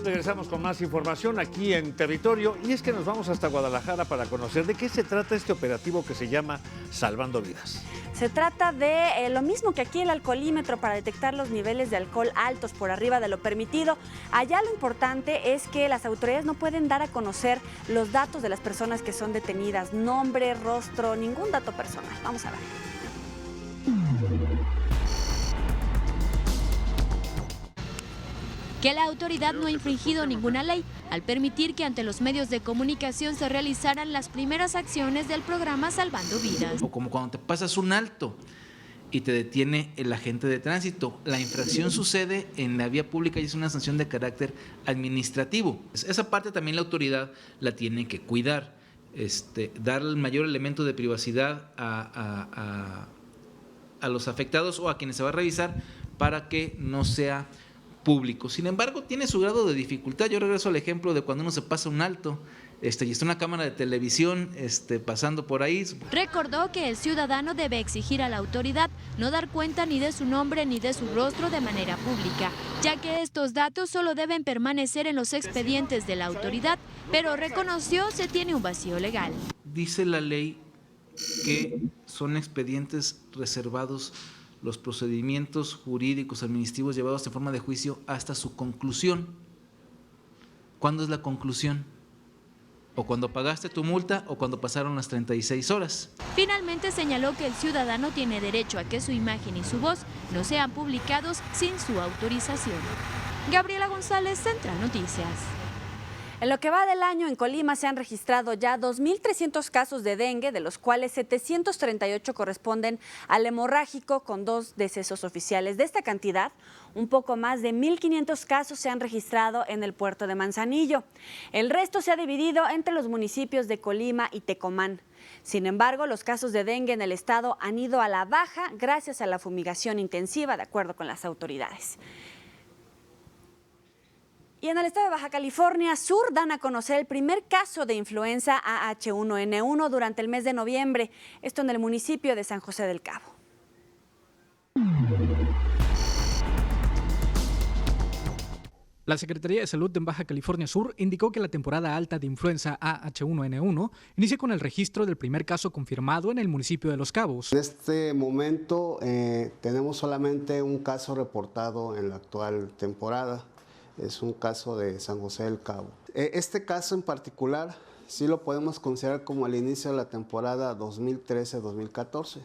Regresamos con más información aquí en Territorio y es que nos vamos hasta Guadalajara para conocer de qué se trata este operativo que se llama Salvando Vidas. Se trata de lo mismo que aquí el alcoholímetro para detectar los niveles de alcohol altos por arriba de lo permitido. Allá lo importante es que las autoridades no pueden dar a conocer los datos de las personas que son detenidas, nombre, rostro, ningún dato personal. Vamos a ver. Que la autoridad no ha infringido ninguna ley al permitir que ante los medios de comunicación se realizaran las primeras acciones del programa Salvando Vidas. O como cuando te pasas un alto y te detiene el agente de tránsito. La infracción sucede en la vía pública y es una sanción de carácter administrativo. Esa parte también la autoridad la tiene que cuidar, dar el mayor elemento de privacidad a los afectados o a quienes se va a revisar para que no sea público. Sin embargo, tiene su grado de dificultad. Yo regreso al ejemplo de cuando uno se pasa un alto y está una cámara de televisión pasando por ahí. Recordó que el ciudadano debe exigir a la autoridad no dar cuenta ni de su nombre ni de su rostro de manera pública, ya que estos datos solo deben permanecer en los expedientes de la autoridad, pero reconoció se tiene un vacío legal. Dice la ley que son expedientes reservados los procedimientos jurídicos administrativos llevados en forma de juicio hasta su conclusión. ¿Cuándo es la conclusión? O cuando pagaste tu multa o cuando pasaron las 36 horas. Finalmente señaló que el ciudadano tiene derecho a que su imagen y su voz no sean publicados sin su autorización. Gabriela González, Central Noticias. En lo que va del año, en Colima se han registrado ya 2.300 casos de dengue, de los cuales 738 corresponden al hemorrágico, con 2 decesos oficiales. De esta cantidad, un poco más de 1.500 casos se han registrado en el puerto de Manzanillo. El resto se ha dividido entre los municipios de Colima y Tecomán. Sin embargo, los casos de dengue en el estado han ido a la baja gracias a la fumigación intensiva, de acuerdo con las autoridades. Y en el estado de Baja California Sur dan a conocer el primer caso de influenza AH1N1 durante el mes de noviembre, esto en el municipio de San José del Cabo. La Secretaría de Salud en Baja California Sur indicó que la temporada alta de influenza AH1N1 inicia con el registro del primer caso confirmado en el municipio de Los Cabos. En este momento tenemos solamente un caso reportado en la actual temporada. Es un caso de San José del Cabo. Este caso en particular sí lo podemos considerar como el inicio de la temporada 2013-2014.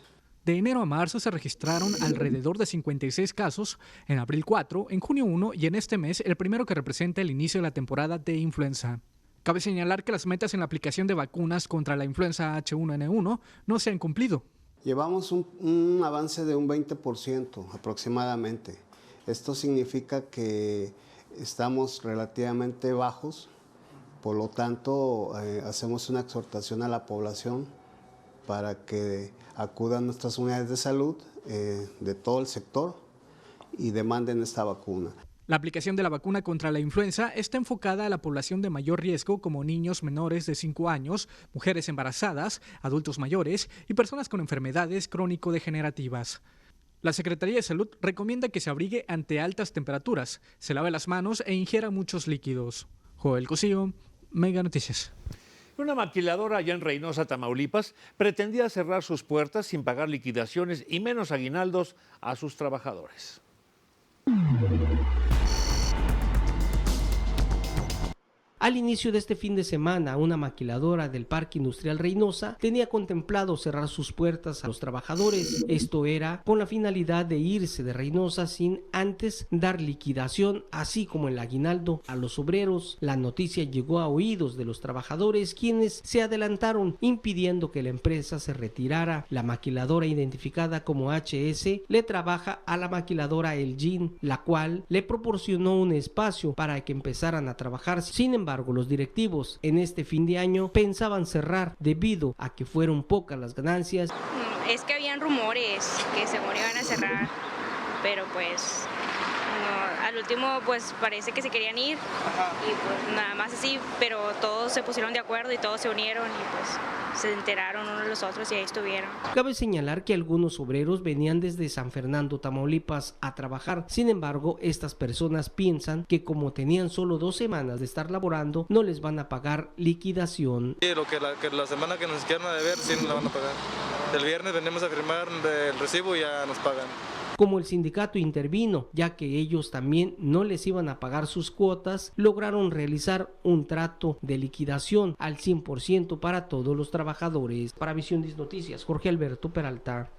De enero a marzo se registraron alrededor de 56 casos, en abril 4, en junio 1 y en este mes el primero que representa el inicio de la temporada de influenza. Cabe señalar que las metas en la aplicación de vacunas contra la influenza H1N1 no se han cumplido. Llevamos un avance de un 20% aproximadamente. Esto significa que estamos relativamente bajos, por lo tanto hacemos una exhortación a la población para que acudan a nuestras unidades de salud de todo el sector y demanden esta vacuna. La aplicación de la vacuna contra la influenza está enfocada a la población de mayor riesgo, como niños menores de 5 años, mujeres embarazadas, adultos mayores y personas con enfermedades crónico-degenerativas. La Secretaría de Salud recomienda que se abrigue ante altas temperaturas, se lave las manos e ingiera muchos líquidos. Joel Cosío, Mega Noticias. Una maquiladora allá en Reynosa, Tamaulipas, pretendía cerrar sus puertas sin pagar liquidaciones y menos aguinaldos a sus trabajadores. Al inicio de este fin de semana, una maquiladora del Parque Industrial Reynosa tenía contemplado cerrar sus puertas a los trabajadores. Esto era con la finalidad de irse de Reynosa sin antes dar liquidación, así como el aguinaldo a los obreros. La noticia llegó a oídos de los trabajadores, quienes se adelantaron impidiendo que la empresa se retirara. La maquiladora, identificada como HS, le trabaja a la maquiladora Elgin, la cual le proporcionó un espacio para que empezaran a trabajar. Sin embargo, los directivos en este fin de año pensaban cerrar debido a que fueron pocas las ganancias. Es que habían rumores que según iban a cerrar, pero pues no, al último pues parece que se querían ir. Y pues nada más así, pero todos se pusieron de acuerdo y todos se unieron y pues se enteraron unos de los otros y ahí estuvieron. Cabe señalar que algunos obreros venían desde San Fernando, Tamaulipas, a trabajar. Sin embargo, estas personas piensan que como tenían solo 2 semanas de estar laborando, no les van a pagar liquidación. Sí, la semana que nos quieran a deber, sí nos la van a pagar. El viernes venimos a firmar el recibo y ya nos pagan. Como el sindicato intervino, ya que ellos también no les iban a pagar sus cuotas, lograron realizar un trato de liquidación al 100% para todos los trabajadores. Para Visión 10 Noticias, Jorge Alberto Peralta.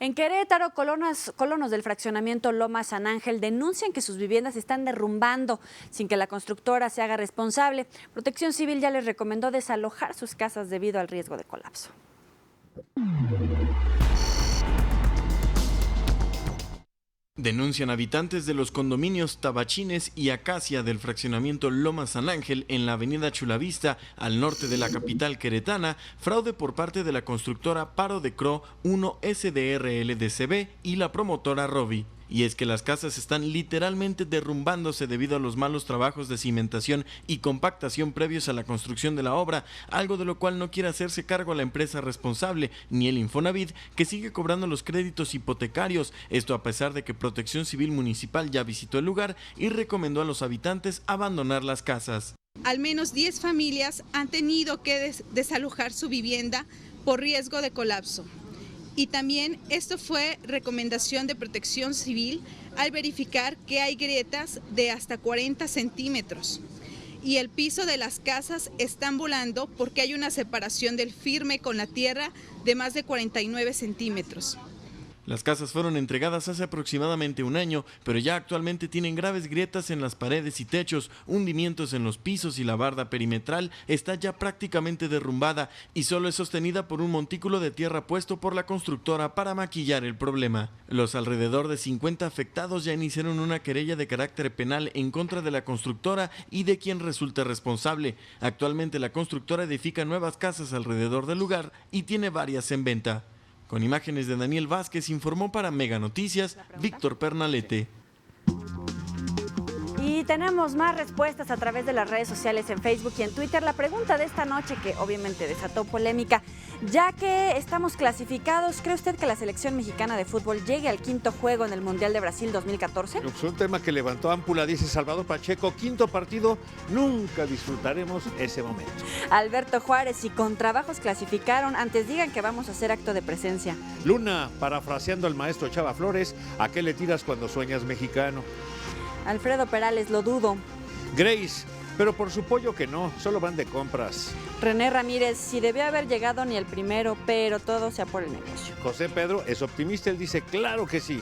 En Querétaro, colonos del fraccionamiento Loma San Ángel denuncian que sus viviendas se están derrumbando sin que la constructora se haga responsable. Protección Civil ya les recomendó desalojar sus casas debido al riesgo de colapso. Denuncian habitantes de los condominios Tabachines y Acacia del fraccionamiento Loma San Ángel en la avenida Chulavista, al norte de la capital queretana, fraude por parte de la constructora Paro de Cro 1 SDRL-DCB y la promotora Robi. Y es que las casas están literalmente derrumbándose debido a los malos trabajos de cimentación y compactación previos a la construcción de la obra, algo de lo cual no quiere hacerse cargo la empresa responsable, ni el Infonavit, que sigue cobrando los créditos hipotecarios, esto a pesar de que Protección Civil Municipal ya visitó el lugar y recomendó a los habitantes abandonar las casas. Al menos 10 familias han tenido que desalojar su vivienda por riesgo de colapso. Y también esto fue recomendación de Protección Civil al verificar que hay grietas de hasta 40 centímetros. Y el piso de las casas están volando porque hay una separación del firme con la tierra de más de 49 centímetros. Las casas fueron entregadas hace aproximadamente un año, pero ya actualmente tienen graves grietas en las paredes y techos, hundimientos en los pisos y la barda perimetral está ya prácticamente derrumbada y solo es sostenida por un montículo de tierra puesto por la constructora para maquillar el problema. Los alrededor de 50 afectados ya iniciaron una querella de carácter penal en contra de la constructora y de quien resulte responsable. Actualmente la constructora edifica nuevas casas alrededor del lugar y tiene varias en venta. Con imágenes de Daniel Vázquez, informó para Mega Noticias, Víctor Pernalete. Y tenemos más respuestas a través de las redes sociales en Facebook y en Twitter. La pregunta de esta noche, que obviamente desató polémica, ya que estamos clasificados, ¿cree usted que la selección mexicana de fútbol llegue al 5º juego en el Mundial de Brasil 2014? Es un tema que levantó ámpula, dice Salvador Pacheco. 5º partido, nunca disfrutaremos ese momento. Alberto Juárez, y con trabajos clasificaron, antes digan que vamos a hacer acto de presencia. Luna, parafraseando al maestro Chava Flores, ¿a qué le tiras cuando sueñas mexicano? Alfredo Perales, lo dudo. Grace, pero por su pollo que no, solo van de compras. René Ramírez, si debió haber llegado ni el primero, pero todo sea por el negocio. José Pedro es optimista, él dice, claro que sí.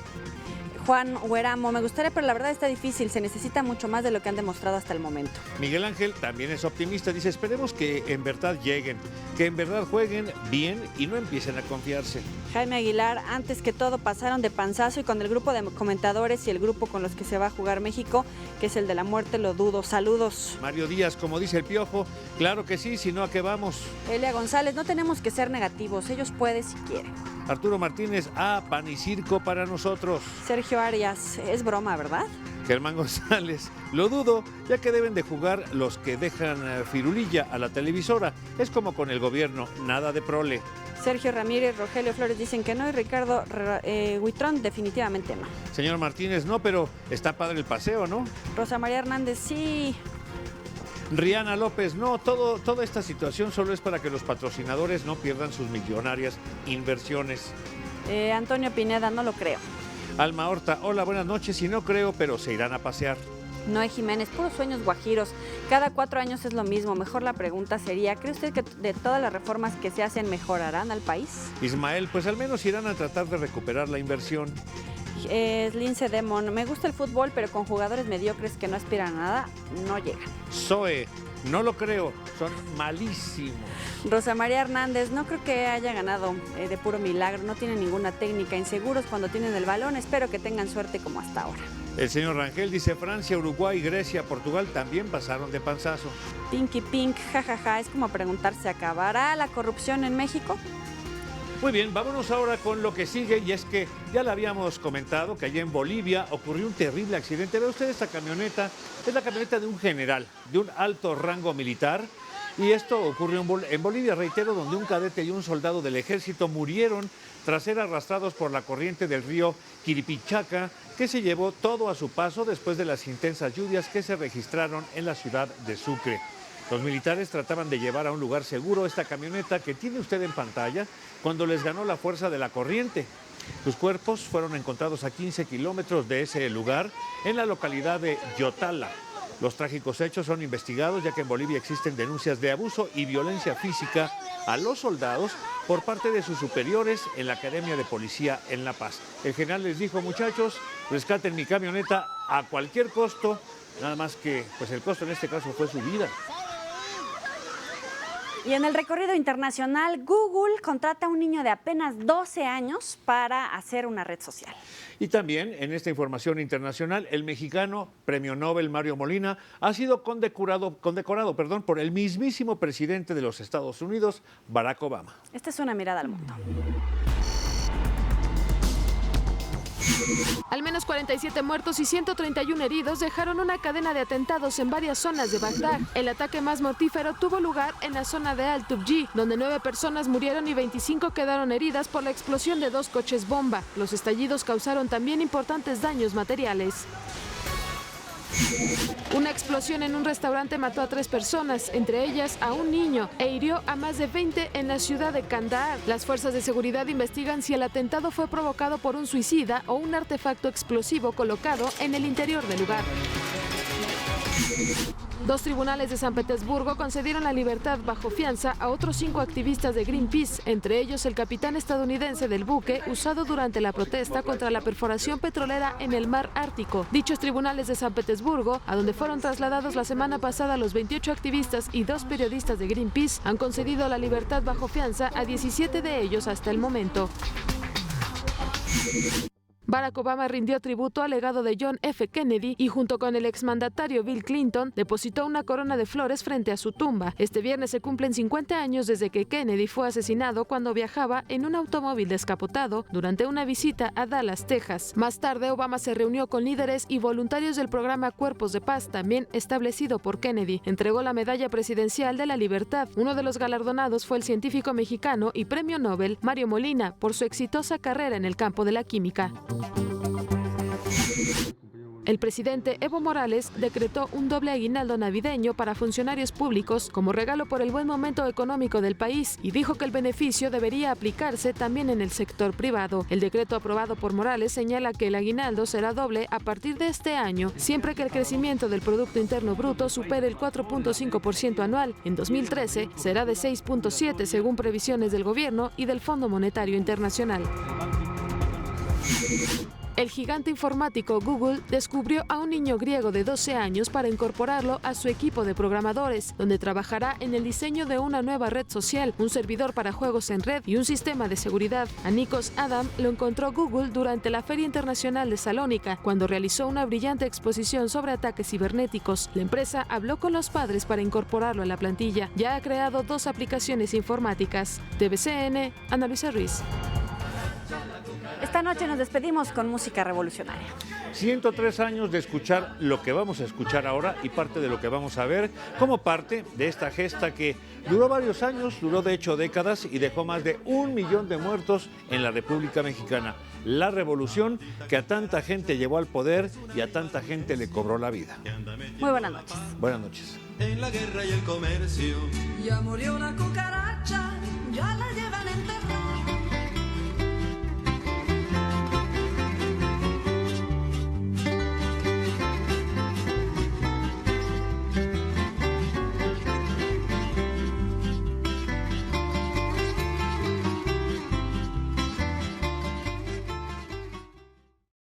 Juan Hueramo, me gustaría, pero la verdad está difícil, se necesita mucho más de lo que han demostrado hasta el momento. Miguel Ángel también es optimista, dice, esperemos que en verdad lleguen, que en verdad jueguen bien y no empiecen a confiarse. Jaime Aguilar, antes que todo pasaron de panzazo y con el grupo de comentadores y el grupo con los que se va a jugar México, que es el de la muerte, lo dudo. Saludos. Mario Díaz, como dice el Piojo, claro que sí, si no, ¿a qué vamos? Elia González, no tenemos que ser negativos, ellos pueden si quieren. Arturo Martínez, pan y circo para nosotros. Sergio Arias, es broma, ¿verdad? Germán González, lo dudo, ya que deben de jugar los que dejan firulilla a la televisora. Es como con el gobierno, nada de prole. Sergio Ramírez, Rogelio Flores dicen que no y Ricardo Huitrón definitivamente no. Señor Martínez, no, pero está padre el paseo, ¿no? Rosa María Hernández, sí. Rihanna López, no, toda esta situación solo es para que los patrocinadores no pierdan sus millonarias inversiones. Antonio Pineda, no lo creo. Alma Horta, hola, buenas noches, y no creo, pero se irán a pasear. Noé Jiménez, puros sueños guajiros. Cada 4 años es lo mismo. Mejor la pregunta sería, ¿cree usted que de todas las reformas que se hacen mejorarán al país? Ismael, pues al menos irán a tratar de recuperar la inversión. Lince Demon, me gusta el fútbol, pero con jugadores mediocres que no aspiran a nada, no llegan. Zoe, no lo creo, son malísimos. Rosa María Hernández, no creo que haya ganado de puro milagro, no tienen ninguna técnica, inseguros cuando tienen el balón, espero que tengan suerte como hasta ahora. El señor Rangel dice, Francia, Uruguay, Grecia, Portugal también pasaron de panzazo. Pinky Pink, jajaja, es como preguntarse, ¿acabará la corrupción en México? Muy bien, vámonos ahora con lo que sigue, y es que ya le habíamos comentado que allá en Bolivia ocurrió un terrible accidente. Ve usted, esta camioneta es la camioneta de un general, de un alto rango militar, y esto ocurrió en Bolivia, reitero, donde un cadete y un soldado del ejército murieron tras ser arrastrados por la corriente del río Quiripichaca, que se llevó todo a su paso después de las intensas lluvias que se registraron en la ciudad de Sucre. Los militares trataban de llevar a un lugar seguro esta camioneta que tiene usted en pantalla cuando les ganó la fuerza de la corriente. Sus cuerpos fueron encontrados a 15 kilómetros de ese lugar en la localidad de Yotala. Los trágicos hechos son investigados ya que en Bolivia existen denuncias de abuso y violencia física a los soldados por parte de sus superiores en la Academia de Policía en La Paz. El general les dijo, muchachos, rescaten mi camioneta a cualquier costo, nada más que pues el costo en este caso fue su vida. Y en el recorrido internacional, Google contrata a un niño de apenas 12 años para hacer una red social. Y también en esta información internacional, el mexicano premio Nobel Mario Molina ha sido condecorado por el mismísimo presidente de los Estados Unidos, Barack Obama. Esta es una mirada al mundo. Al menos 47 muertos y 131 heridos dejaron una cadena de atentados en varias zonas de Bagdad. El ataque más mortífero tuvo lugar en la zona de Al-Tubji, donde 9 personas murieron y 25 quedaron heridas por la explosión de 2 coches bomba. Los estallidos causaron también importantes daños materiales. Una explosión en un restaurante mató a 3 personas, entre ellas a un niño, e hirió a más de 20 en la ciudad de Kandahar. Las fuerzas de seguridad investigan si el atentado fue provocado por un suicida o un artefacto explosivo colocado en el interior del lugar. 2 tribunales de San Petersburgo concedieron la libertad bajo fianza a otros 5 activistas de Greenpeace, entre ellos el capitán estadounidense del buque usado durante la protesta contra la perforación petrolera en el mar Ártico. Dichos tribunales de San Petersburgo, a donde fueron trasladados la semana pasada los 28 activistas y 2 periodistas de Greenpeace, han concedido la libertad bajo fianza a 17 de ellos hasta el momento. Barack Obama rindió tributo al legado de John F. Kennedy y junto con el exmandatario Bill Clinton depositó una corona de flores frente a su tumba. Este viernes se cumplen 50 años desde que Kennedy fue asesinado cuando viajaba en un automóvil descapotado durante una visita a Dallas, Texas. Más tarde, Obama se reunió con líderes y voluntarios del programa Cuerpos de Paz, también establecido por Kennedy. Entregó la Medalla Presidencial de la Libertad. Uno de los galardonados fue el científico mexicano y premio Nobel Mario Molina por su exitosa carrera en el campo de la química. El presidente Evo Morales decretó un doble aguinaldo navideño para funcionarios públicos como regalo por el buen momento económico del país y dijo que el beneficio debería aplicarse también en el sector privado. El decreto aprobado por Morales señala que el aguinaldo será doble a partir de este año, siempre que el crecimiento del Producto Interno Bruto supere el 4.5% anual. En 2013 será de 6.7% según previsiones del gobierno y del Fondo Monetario Internacional. El gigante informático Google descubrió a un niño griego de 12 años para incorporarlo a su equipo de programadores, donde trabajará en el diseño de una nueva red social, un servidor para juegos en red y un sistema de seguridad. A Nikos Adam lo encontró Google durante la Feria Internacional de Salónica, cuando realizó una brillante exposición sobre ataques cibernéticos. La empresa habló con los padres para incorporarlo a la plantilla. Ya ha creado 2 aplicaciones informáticas. TVCN, Ana Luisa Ruiz. Esta noche nos despedimos con música revolucionaria. 103 años de escuchar lo que vamos a escuchar ahora y parte de lo que vamos a ver como parte de esta gesta que duró varios años, duró de hecho décadas y dejó más de 1 millón de muertos en la República Mexicana. La revolución que a tanta gente llevó al poder y a tanta gente le cobró la vida. Muy buenas noches. Buenas noches. En la guerra y el comercio ya murió una cucaracha.